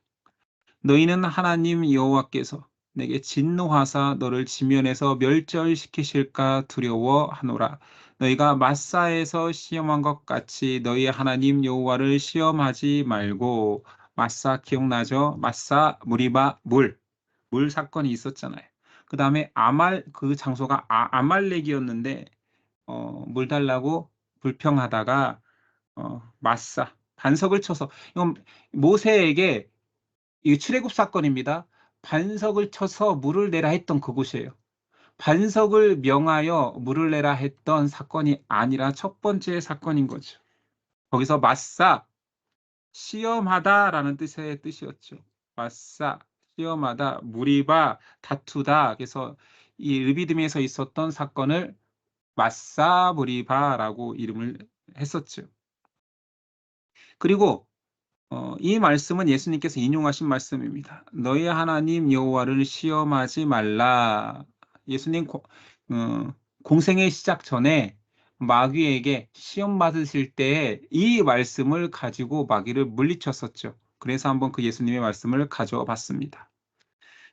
너희는 하나님 여호와께서 내게 진노하사 너를 지면에서 멸절시키실까 두려워하노라. 너희가 마사에서 시험한 것 같이 너희 하나님 여호와를 시험하지 말고. 마사 기억나죠? 마사 무리바 물 사건이 있었잖아요. 그 다음에 그 장소가 아말렉이었는데 물 달라고 불평하다가 마사 반석을 쳐서, 이건 모세에게 이 출애굽 사건입니다. 반석을 쳐서 물을 내라 했던 그곳이에요. 반석을 명하여 물을 내라 했던 사건이 아니라 첫 번째 사건인 거죠. 거기서 마사 시험하다라는 뜻의 뜻이었죠. 마사 시험하다, 무리바 다투다. 그래서 이 르비딤에서 있었던 사건을 마사 무리바라고 이름을 했었죠. 그리고 이 말씀은 예수님께서 인용하신 말씀입니다. 너희 하나님 여호와를 시험하지 말라. 예수님 공생의 시작 전에 마귀에게 시험 받으실 때 이 말씀을 가지고 마귀를 물리쳤었죠. 그래서 한번 그 예수님의 말씀을 가져와 봤습니다.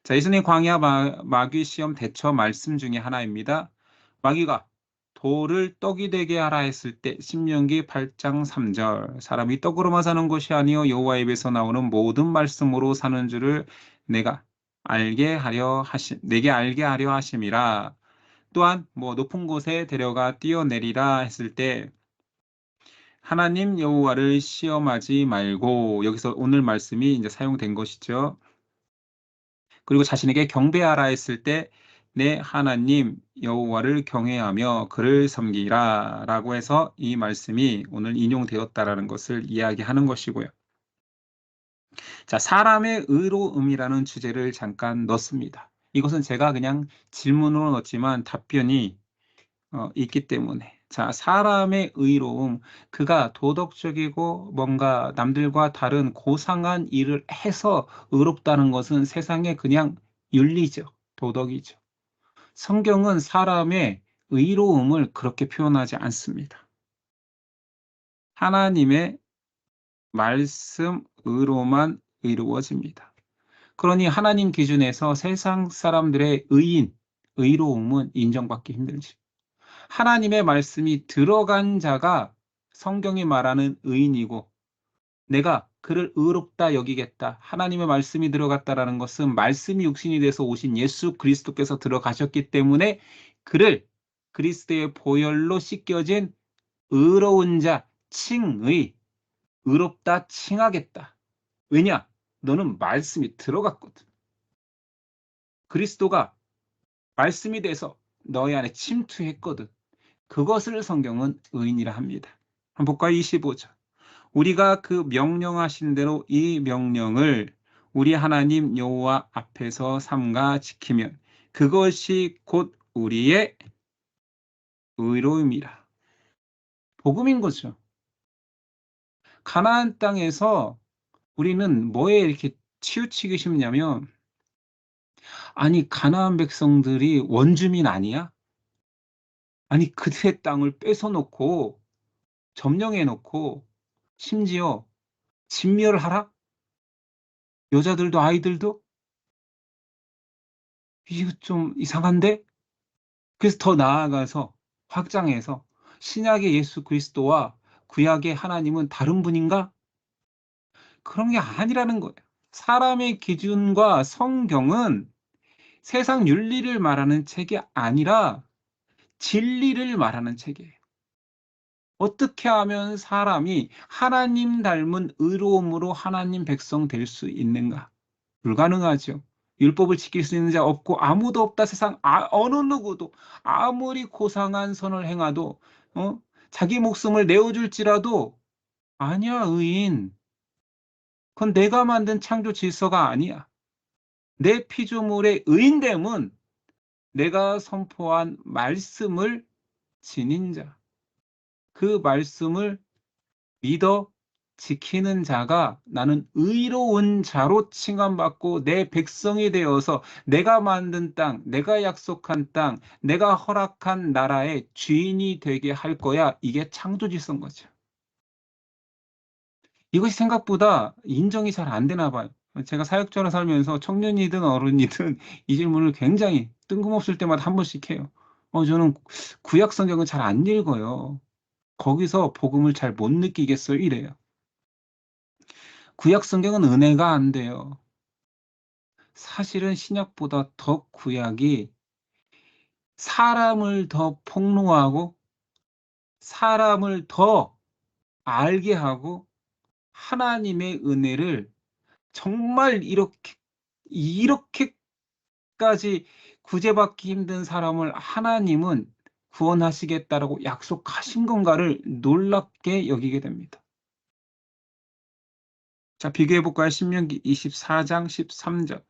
자, 예수님 광야 마귀 시험 대처 말씀 중에 하나입니다. 마귀가 돌을 떡이 되게 하라 했을 때 신명기 8장 3절 사람이 떡으로만 사는 것이 아니요 여호와 입에서 나오는 모든 말씀으로 사는 줄을 내게 알게 하려 하심이라. 또한 높은 곳에 데려가 뛰어내리라 했을 때 하나님 여호와를 시험하지 말고, 여기서 오늘 말씀이 이제 사용된 것이죠. 그리고 자신에게 경배하라 했을 때 내 하나님 여호와를 경외하며 그를 섬기라 라고 해서 이 말씀이 오늘 인용되었다라는 것을 이야기하는 것이고요. 자, 사람의 의로움이라는 주제를 잠깐 넣습니다. 이것은 제가 그냥 질문으로 넣었지만 답변이 있기 때문에. 자, 사람의 의로움, 그가 도덕적이고 뭔가 남들과 다른 고상한 일을 해서 의롭다는 것은 세상의 그냥 윤리죠. 도덕이죠. 성경은 사람의 의로움을 그렇게 표현하지 않습니다. 하나님의 말씀으로만 의로워집니다. 그러니 하나님 기준에서 세상 사람들의 의로움은 인정받기 힘들지. 하나님의 말씀이 들어간 자가 성경이 말하는 의인이고, 내가 그를 의롭다 여기겠다. 하나님의 말씀이 들어갔다라는 것은 말씀이 육신이 돼서 오신 예수 그리스도께서 들어가셨기 때문에 그를 그리스도의 보혈로 씻겨진 의로운 자, 칭의, 의롭다 칭하겠다. 왜냐? 너는 말씀이 들어갔거든. 그리스도가 말씀이 돼서 너희 안에 침투했거든. 그것을 성경은 의인이라 합니다. 한번 볼까요? 25절. 우리가 그 명령하신 대로 이 명령을 우리 하나님 여호와 앞에서 삼가 지키면 그것이 곧 우리의 의로움이라. 복음인 거죠. 가나안 땅에서 우리는 뭐에 이렇게 치우치기 쉽냐면, 아니 가나안 백성들이 원주민 아니야? 아니 그들의 땅을 뺏어놓고 점령해놓고 심지어 진멸하라? 여자들도 아이들도? 이거 좀 이상한데? 그래서 더 나아가서 확장해서 신약의 예수 그리스도와 구약의 하나님은 다른 분인가? 그런 게 아니라는 거예요. 사람의 기준과 성경은 세상 윤리를 말하는 책이 아니라 진리를 말하는 책이에요. 어떻게 하면 사람이 하나님 닮은 의로움으로 하나님 백성 될 수 있는가? 불가능하죠. 율법을 지킬 수 있는 자 없고 아무도 없다. 세상 어느 누구도 아무리 고상한 선을 행하도 자기 목숨을 내어줄지라도 아니야 의인. 그건 내가 만든 창조 질서가 아니야. 내 피조물의 의인됨은 내가 선포한 말씀을 지닌 자, 그 말씀을 믿어 지키는 자가 나는 의로운 자로 칭함받고 내 백성이 되어서 내가 만든 땅, 내가 약속한 땅, 내가 허락한 나라의 주인이 되게 할 거야. 이게 창조 질서인 거죠. 이것이 생각보다 인정이 잘 안 되나 봐요. 제가 사역자로 살면서 청년이든 어른이든 이 질문을 굉장히 뜬금없을 때마다 한 번씩 해요. 저는 구약 성경은 잘 안 읽어요. 거기서 복음을 잘 못 느끼겠어요. 이래요. 구약 성경은 은혜가 안 돼요. 사실은 신약보다 더 구약이 사람을 더 폭로하고 사람을 더 알게 하고 하나님의 은혜를 정말 이렇게까지 구제받기 힘든 사람을 하나님은 구원하시겠다라고 약속하신 건가를 놀랍게 여기게 됩니다. 자, 비교해 볼까요? 신명기 24장 13절.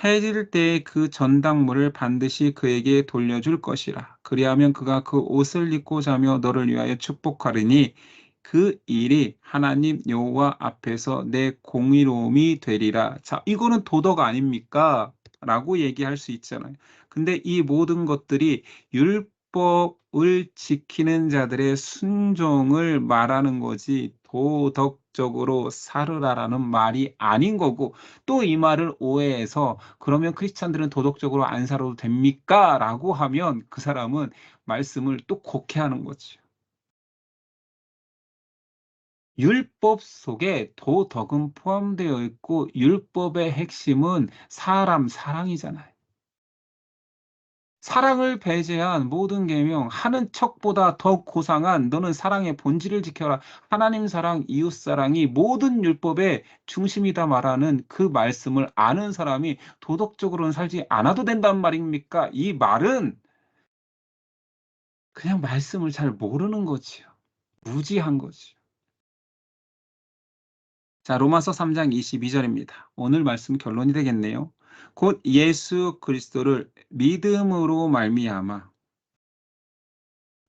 해질 때에 그 전당물을 반드시 그에게 돌려줄 것이라. 그리하면 그가 그 옷을 입고 자며 너를 위하여 축복하리니 그 일이 하나님 여호와 앞에서 내 공의로움이 되리라. 자, 이거는 도덕 아닙니까? 라고 얘기할 수 있잖아요. 근데 이 모든 것들이 율법을 지키는 자들의 순종을 말하는 거지 도덕적으로 살으라라는 말이 아닌 거고, 또 이 말을 오해해서 그러면 크리스찬들은 도덕적으로 안 살아도 됩니까? 라고 하면 그 사람은 말씀을 또 곡해하는 거죠. 율법 속에 도덕은 포함되어 있고 율법의 핵심은 사람 사랑이잖아요. 사랑을 배제한 모든 계명 하는 척보다 더 고상한 너는 사랑의 본질을 지켜라. 하나님 사랑, 이웃 사랑이 모든 율법의 중심이다 말하는 그 말씀을 아는 사람이 도덕적으로는 살지 않아도 된단 말입니까? 이 말은 그냥 말씀을 잘 모르는 거지요. 무지한 거지요. 자, 로마서 3장 22절입니다. 오늘 말씀 결론이 되겠네요. 곧 예수 그리스도를 믿음으로 말미암아,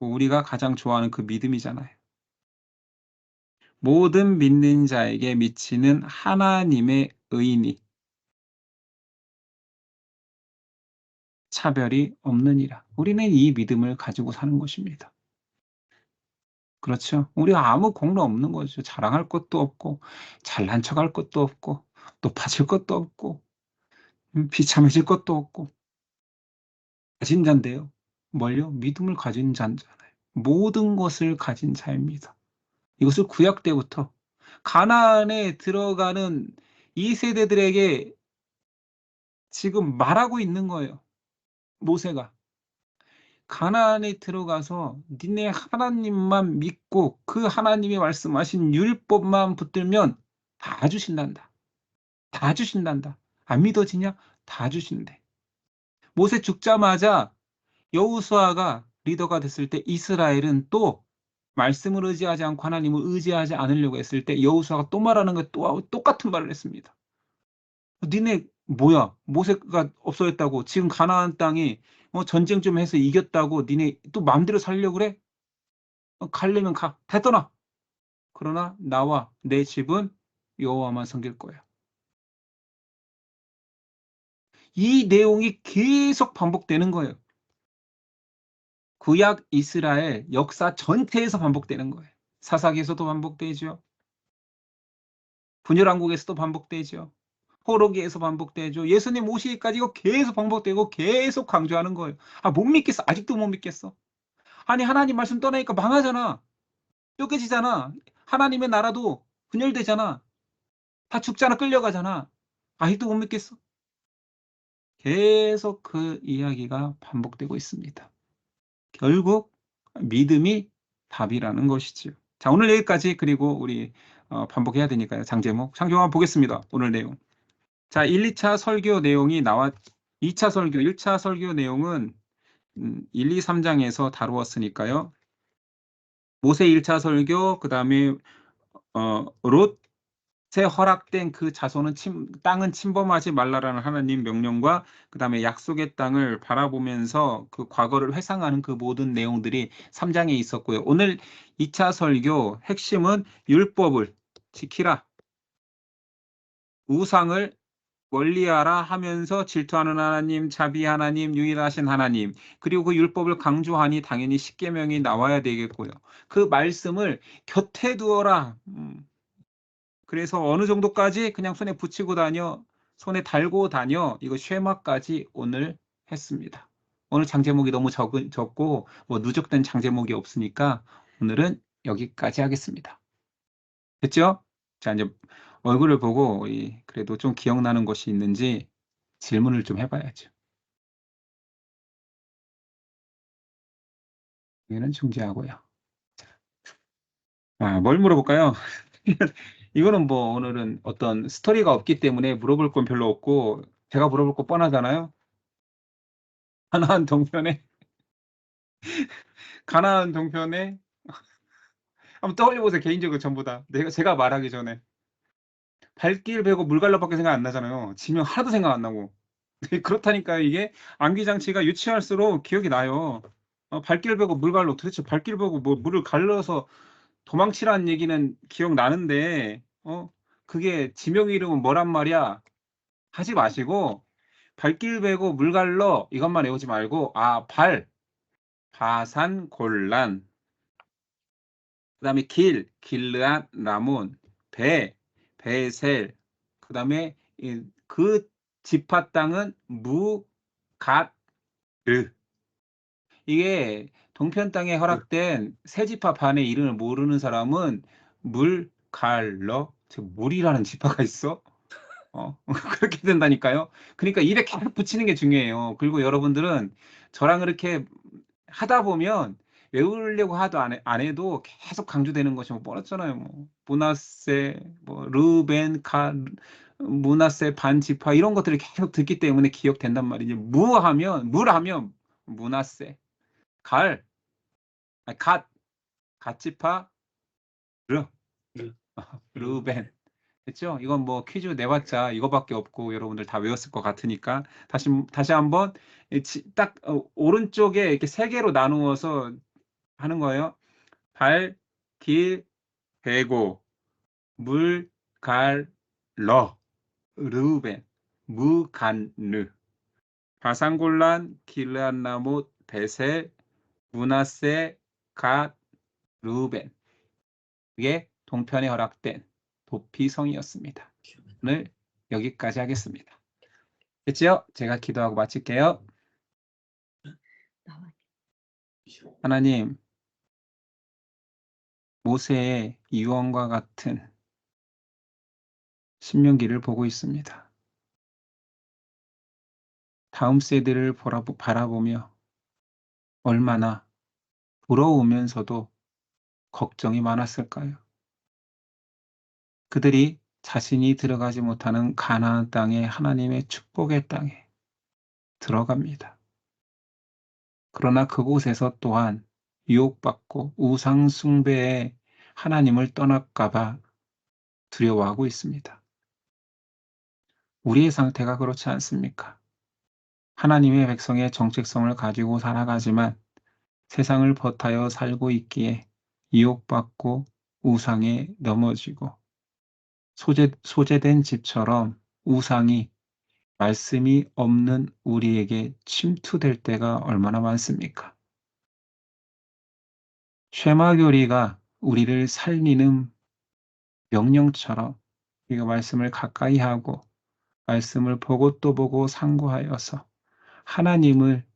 우리가 가장 좋아하는 그 믿음이잖아요. 모든 믿는 자에게 미치는 하나님의 의인이 차별이 없느니라. 우리는 이 믿음을 가지고 사는 것입니다. 그렇죠. 우리가 아무 공로 없는 거죠. 자랑할 것도 없고 잘난 척할 것도 없고 높아질 것도 없고 비참해질 것도 없고 가진 자인데요. 뭘요? 믿음을 가진 자잖아요. 모든 것을 가진 자입니다. 이것을 구약 때부터 가나안에 들어가는 이 세대들에게 지금 말하고 있는 거예요. 모세가. 가나안에 들어가서 니네 하나님만 믿고 그 하나님이 말씀하신 율법만 붙들면 다 주신단다. 다 주신단다. 안 믿어지냐? 다 주신대. 모세 죽자마자 여호수아가 리더가 됐을 때 이스라엘은 또 말씀을 의지하지 않고 하나님을 의지하지 않으려고 했을 때 여호수아가 또 말하는 거 또 똑같은 말을 했습니다. 니네 뭐야? 모세가 없어졌다고 지금 가나안 땅이 전쟁 좀 해서 이겼다고 니네 또 마음대로 살려고 그래? 가려면 가. 다 떠나. 그러나 나와 내 집은 여호와만 섬길 거야. 이 내용이 계속 반복되는 거예요. 구약 이스라엘 역사 전체에서 반복되는 거예요. 사사기에서도 반복되죠. 분열왕국에서도 반복되죠. 호로기에서 반복되죠. 예수님 오시기까지 이거 계속 반복되고 계속 강조하는 거예요. 못 믿겠어. 아직도 못 믿겠어. 아니 하나님 말씀 떠나니까 망하잖아. 쫓겨지잖아. 하나님의 나라도 분열되잖아. 다 죽잖아. 끌려가잖아. 아직도 못 믿겠어. 계속 그 이야기가 반복되고 있습니다. 결국 믿음이 답이라는 것이지요. 자, 오늘 여기까지. 그리고 우리 반복해야 되니까요. 장제목. 창조 한번 보겠습니다. 오늘 내용. 자, 1, 2차 설교 내용이 2차 설교, 1차 설교 내용은 1, 2, 3장에서 다루었으니까요. 모세 1차 설교, 그 다음에 롯에 허락된 그 자손은 땅은 침범하지 말라라는 하나님 명령과 그 다음에 약속의 땅을 바라보면서 그 과거를 회상하는 그 모든 내용들이 3장에 있었고요. 오늘 2차 설교 핵심은 율법을 지키라, 우상을 멀리하라 하면서 질투하는 하나님, 자비 하나님, 유일하신 하나님, 그리고 그 율법을 강조하니 당연히 십계명이 나와야 되겠고요. 그 말씀을 곁에 두어라. 그래서 어느 정도까지 그냥 손에 붙이고 다녀, 손에 달고 다녀, 이거 쉐마까지 오늘 했습니다. 오늘 장제목이 너무 적고 뭐 누적된 장제목이 없으니까 오늘은 여기까지 하겠습니다. 됐죠? 자, 이제 얼굴을 보고 그래도 좀 기억나는 것이 있는지 질문을 좀 해봐야죠. 여기는 중지하고요. 뭘 물어볼까요? 이거는 뭐 오늘은 어떤 스토리가 없기 때문에 물어볼 건 별로 없고 제가 물어볼 거 뻔하잖아요. 가나안 동편에 가나안 동편에 한번 떠올려보세요. 개인적으로 전부 다. 제가 말하기 전에 발길 베고 물갈로밖에 생각 안 나잖아요. 지명 하나도 생각 안 나고. 그렇다니까 이게 암기장치가 유치할수록 기억이 나요. 발길 베고 물갈로 도대체 발길 베고 뭐 물을 갈라서 도망치라는 얘기는 기억나는데 그게 지명 이름은 뭐란 말이야 하지 마시고 발길 베고 물갈러 이것만 외우지 말고 바산 골란, 그다음에 길르앗 라몬, 베셀, 그다음에 그 지파 땅은 무갓르. 이게 동편 땅에 허락된 세 지파 반의 이름을 모르는 사람은 물갈러, 즉 물이라는 지파가 있어. 그렇게 된다니까요. 그러니까 입에 계속 붙이는 게 중요해요. 그리고 여러분들은 저랑 그렇게 하다 보면 외우려고 하도 안 해도 계속 강조되는 것이 뭐 뻔했잖아요. 뭐 문하세, 뭐 르벤, 문하세 반지파 이런 것들을 계속 듣기 때문에 기억된단 말이지. 물하면 문하세, 갈, 아니, 갓지파, 르, 르벤. 됐죠? 이건 뭐 퀴즈 내봤자 이거밖에 없고 여러분들 다 외웠을 것 같으니까 다시 한번 딱 오른쪽에 이렇게 세 개로 나누어서 하는 거예요. 발, 길, 베고, 물, 갈, 르벤, 무간르, 바산골란, 길르앗나못, 베셀, 문하세, 갓, 르벤. 이게 동편에 허락된 도피성이었습니다. 오늘 여기까지 하겠습니다. 됐죠? 제가 기도하고 마칠게요. 하나님, 모세의 유언과 같은 신명기를 보고 있습니다. 다음 세대를 바라보며 얼마나 부러우면서도 걱정이 많았을까요? 그들이 자신이 들어가지 못하는 가나안 땅에 하나님의 축복의 땅에 들어갑니다. 그러나 그곳에서 또한 유혹받고 우상 숭배에 하나님을 떠날까 봐 두려워하고 있습니다. 우리의 상태가 그렇지 않습니까? 하나님의 백성의 정체성을 가지고 살아가지만 세상을 버타여 살고 있기에 유혹받고 우상에 넘어지고 소재된 집처럼 우상이 말씀이 없는 우리에게 침투될 때가 얼마나 많습니까? 쉐마교리가 우리를 살리는 명령처럼 우리가 말씀을 가까이 하고 말씀을 보고 또 보고 상고하여서 하나님을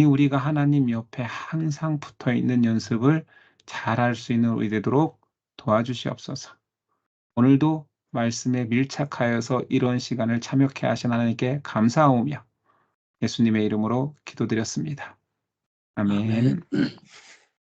우리가 하나님 옆에 항상 붙어 있는 연습을 잘할 수 있는 우리 되도록 도와주시옵소서. 오늘도 말씀에 밀착하여서 이런 시간을 참여케 하신 하나님께 감사하오며 예수님의 이름으로 기도드렸습니다. 아멘.